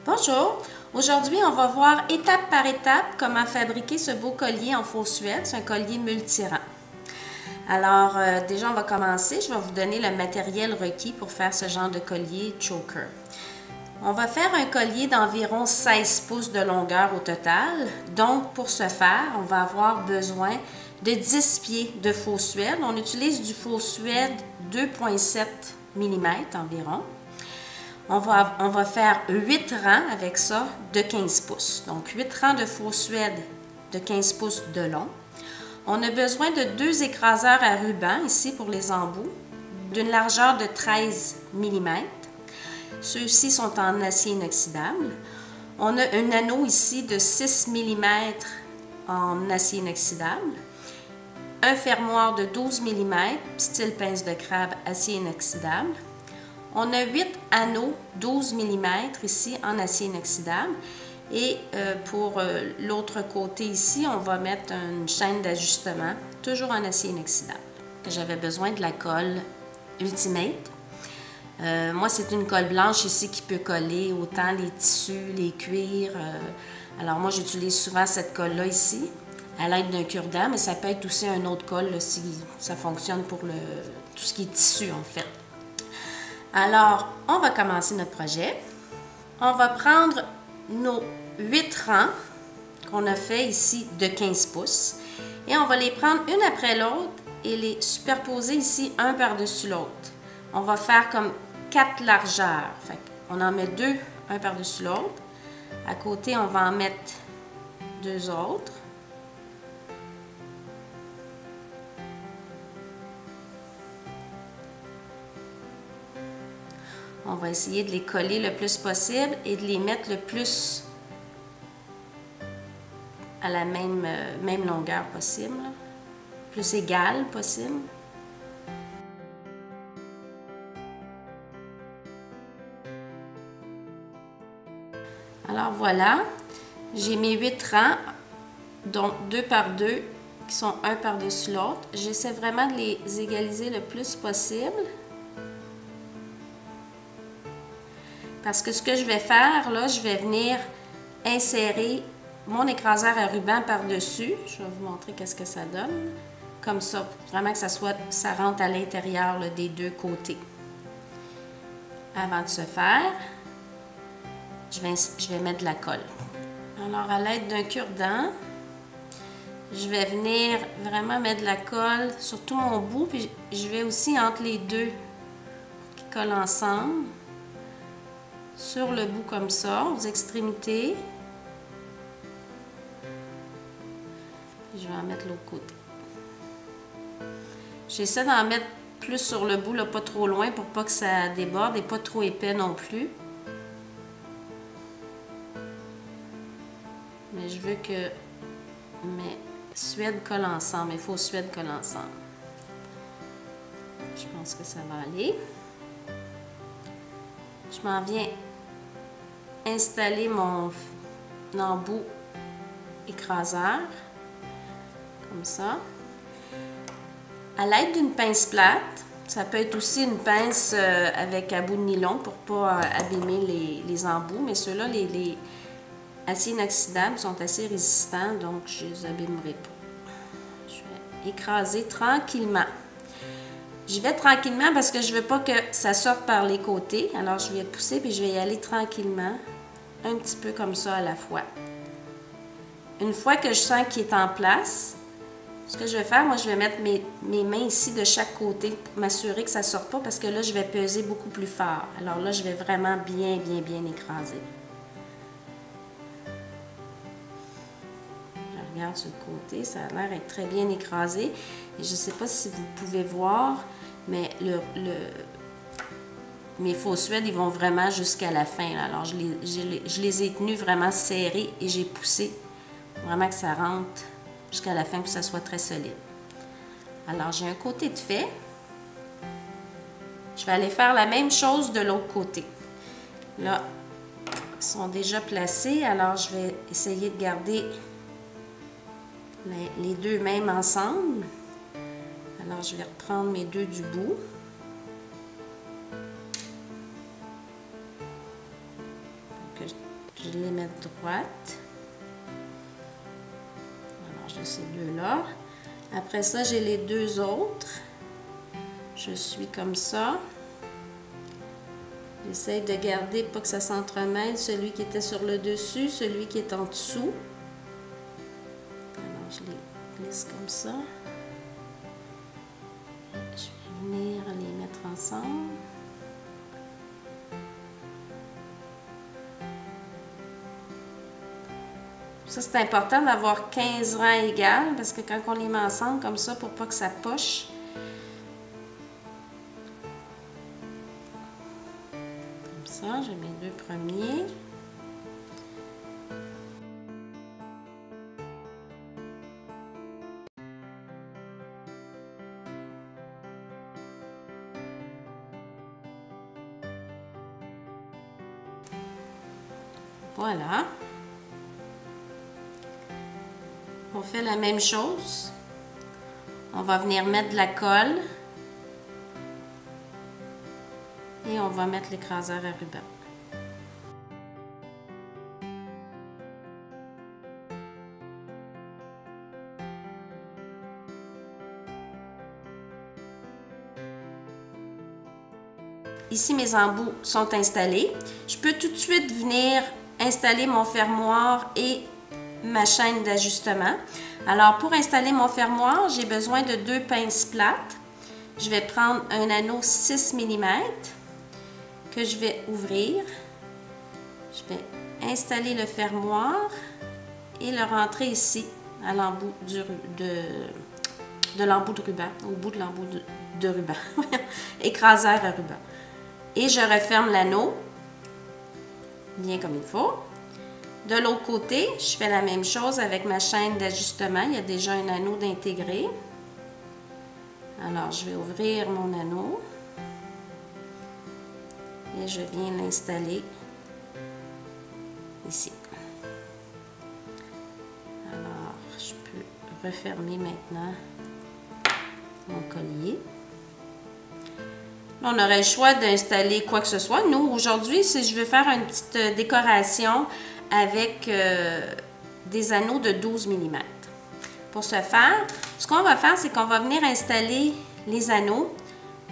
Bonjour! Aujourd'hui, on va voir étape par étape comment fabriquer ce beau collier en faux suède. C'est un collier multirang. Alors, déjà, on va commencer. Je vais vous donner le matériel requis pour faire ce genre de collier choker. On va faire un collier d'environ 16 pouces de longueur au total. Donc, pour ce faire, on va avoir besoin de 10 pieds de faux suède. On utilise du faux suède 2,7 mm environ. On va faire 8 rangs avec ça de 15 pouces. Donc, 8 rangs de faux suède de 15 pouces de long. On a besoin de 2 écraseurs à ruban ici pour les embouts, d'une largeur de 13 mm. Ceux-ci sont en acier inoxydable. On a un anneau ici de 6 mm en acier inoxydable. Un fermoir de 12 mm, style pince de crabe, acier inoxydable. On a 8 anneaux 12 mm ici en acier inoxydable. Et pour l'autre côté ici, on va mettre une chaîne d'ajustement, toujours en acier inoxydable. J'avais besoin de la colle Ultimate. Moi, c'est une colle blanche ici qui peut coller autant les tissus, les cuirs. Alors moi, j'utilise souvent cette colle-là ici, à l'aide d'un cure-dent, mais ça peut être aussi une autre colle là, si ça fonctionne pour tout ce qui est tissu en fait. Alors, on va commencer notre projet. On va prendre nos 8 rangs qu'on a fait ici de 15 pouces et on va les prendre une après l'autre et les superposer ici un par-dessus l'autre. On va faire comme 4 largeurs. Fait on en met 2 un par-dessus l'autre. À côté, on va en mettre 2 autres. On va essayer de les coller le plus possible et de les mettre le plus à la même longueur possible, plus égale possible. Alors voilà, j'ai mes 8 rangs, donc 2 par 2 qui sont un par-dessus l'autre. J'essaie vraiment de les égaliser le plus possible. Parce que ce que je vais faire, là, je vais venir insérer mon écraseur à ruban par-dessus. Je vais vous montrer qu'est-ce que ça donne. Comme ça, vraiment que ça rentre à l'intérieur des deux côtés. Avant de se faire, je vais mettre de la colle. Alors, à l'aide d'un cure-dent, je vais venir vraiment mettre de la colle sur tout mon bout. Puis je vais aussi entre les deux qui collent ensemble. Sur le bout comme ça, aux extrémités. Je vais en mettre l'autre côté. J'essaie d'en mettre plus sur le bout, là, pas trop loin pour pas que ça déborde et pas trop épais non plus. Mais je veux que mes suèdes collent ensemble, mes faux suèdes collent ensemble. Je pense que ça va aller. Je m'en viens installer mon embout écraseur, comme ça. À l'aide d'une pince plate, ça peut être aussi une pince avec à bout de nylon pour ne pas abîmer les embouts, mais ceux-là, les aciers inoxydables sont assez résistants, donc je ne les abîmerai pas. Je vais écraser tranquillement. Je vais tranquillement parce que je ne veux pas que ça sorte par les côtés. Alors, je vais pousser puis je vais y aller tranquillement, un petit peu comme ça à la fois. Une fois que je sens qu'il est en place, ce que je vais faire, moi, je vais mettre mes mains ici de chaque côté pour m'assurer que ça ne sorte pas parce que là, je vais peser beaucoup plus fort. Alors là, je vais vraiment bien écraser. Je regarde sur le côté, ça a l'air d'être très bien écrasé. Et je ne sais pas si vous pouvez voir, mais mes faux suèdes, ils vont vraiment jusqu'à la fin. Là. Alors, je les ai tenus vraiment serrés et j'ai poussé vraiment que ça rentre jusqu'à la fin, que ça soit très solide. Alors, j'ai un côté de fait. Je vais aller faire la même chose de l'autre côté. Là, ils sont déjà placés, alors je vais essayer de garder les deux mêmes ensemble. Alors, je vais reprendre mes deux du bout. Je les mets droites. Alors, j'ai ces deux-là. Après ça, j'ai les deux autres. Je suis comme ça. J'essaie de garder pas que ça s'entremêle. Celui qui était sur le dessus, celui qui est en dessous. Alors, je les glisse comme ça. Je vais venir les mettre ensemble. Ça, c'est important d'avoir 15 rangs égales parce que quand on les met ensemble comme ça, pour pas que ça poche, comme ça, j'ai mes deux premiers. Voilà. On fait la même chose. On va venir mettre de la colle. Et on va mettre l'écraseur à ruban. Ici, mes embouts sont installés. Je peux tout de suite venir installer mon fermoir et ma chaîne d'ajustement. Alors, pour installer mon fermoir, j'ai besoin de deux pinces plates. Je vais prendre un anneau 6 mm que je vais ouvrir. Je vais installer le fermoir et le rentrer ici à l'embout de l'embout de ruban, au bout de l'embout de ruban, écraseur à ruban. Et je referme l'anneau bien comme il faut. De l'autre côté, je fais la même chose avec ma chaîne d'ajustement. Il y a déjà un anneau d'intégrer. Alors, je vais ouvrir mon anneau et je viens l'installer ici. Alors, je peux refermer maintenant mon collier. Là, on aurait le choix d'installer quoi que ce soit. Nous, aujourd'hui, si je veux faire une petite décoration avec des anneaux de 12 mm. Pour ce faire, ce qu'on va faire, c'est qu'on va venir installer les anneaux,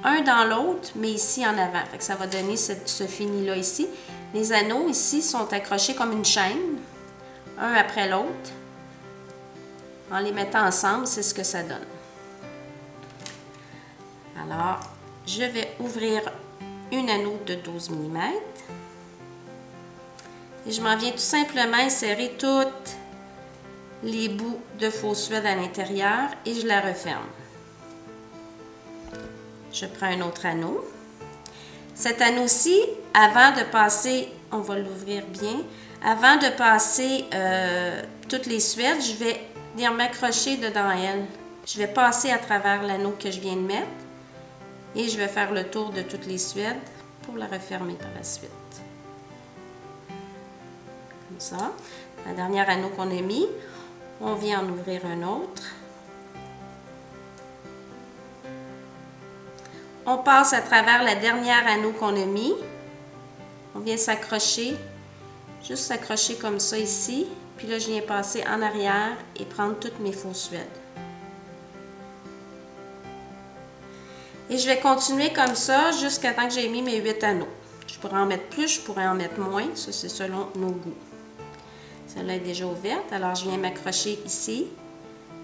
un dans l'autre, mais ici en avant. Fait que ça va donner ce fini-là ici. Les anneaux ici sont accrochés comme une chaîne, un après l'autre. En les mettant ensemble, c'est ce que ça donne. Alors, je vais ouvrir un anneau de 12 mm. Et je m'en viens tout simplement insérer toutes les bouts de fausse suède à l'intérieur et je la referme. Je prends un autre anneau. Cet anneau-ci, avant de passer, on va l'ouvrir bien, avant de passer toutes les suèdes, je vais venir m'accrocher dedans elle. Je vais passer à travers l'anneau que je viens de mettre et je vais faire le tour de toutes les suèdes pour la refermer par la suite. Comme ça. La dernière anneau qu'on a mis, on vient en ouvrir un autre. On passe à travers la dernière anneau qu'on a mis. On vient s'accrocher, juste s'accrocher comme ça ici. Puis là, je viens passer en arrière et prendre toutes mes fausses suèdes. Et je vais continuer comme ça jusqu'à temps que j'ai mis mes 8 anneaux. Je pourrais en mettre plus, je pourrais en mettre moins. Ça, c'est selon nos goûts. Celle-là est déjà ouverte, alors je viens m'accrocher ici.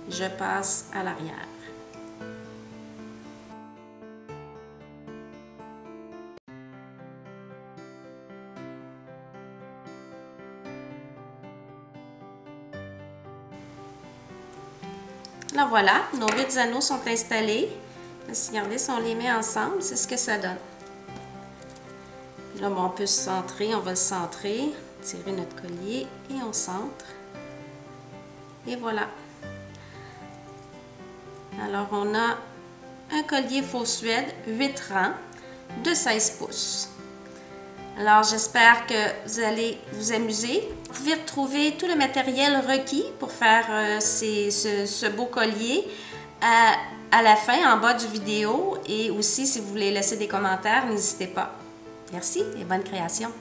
Je passe à l'arrière. Là, voilà, nos 8 anneaux sont installés. Regardez, si on les met ensemble, c'est ce que ça donne. Là, on peut se centrer, on va le centrer, tirer notre collier et on centre. Et voilà. Alors, on a un collier fausse suède, 8 rangs, de 16 pouces. Alors, j'espère que vous allez vous amuser. Vous pouvez retrouver tout le matériel requis pour faire ce beau collier à la fin, en bas du vidéo. Et aussi, si vous voulez laisser des commentaires, n'hésitez pas. Merci et bonne création!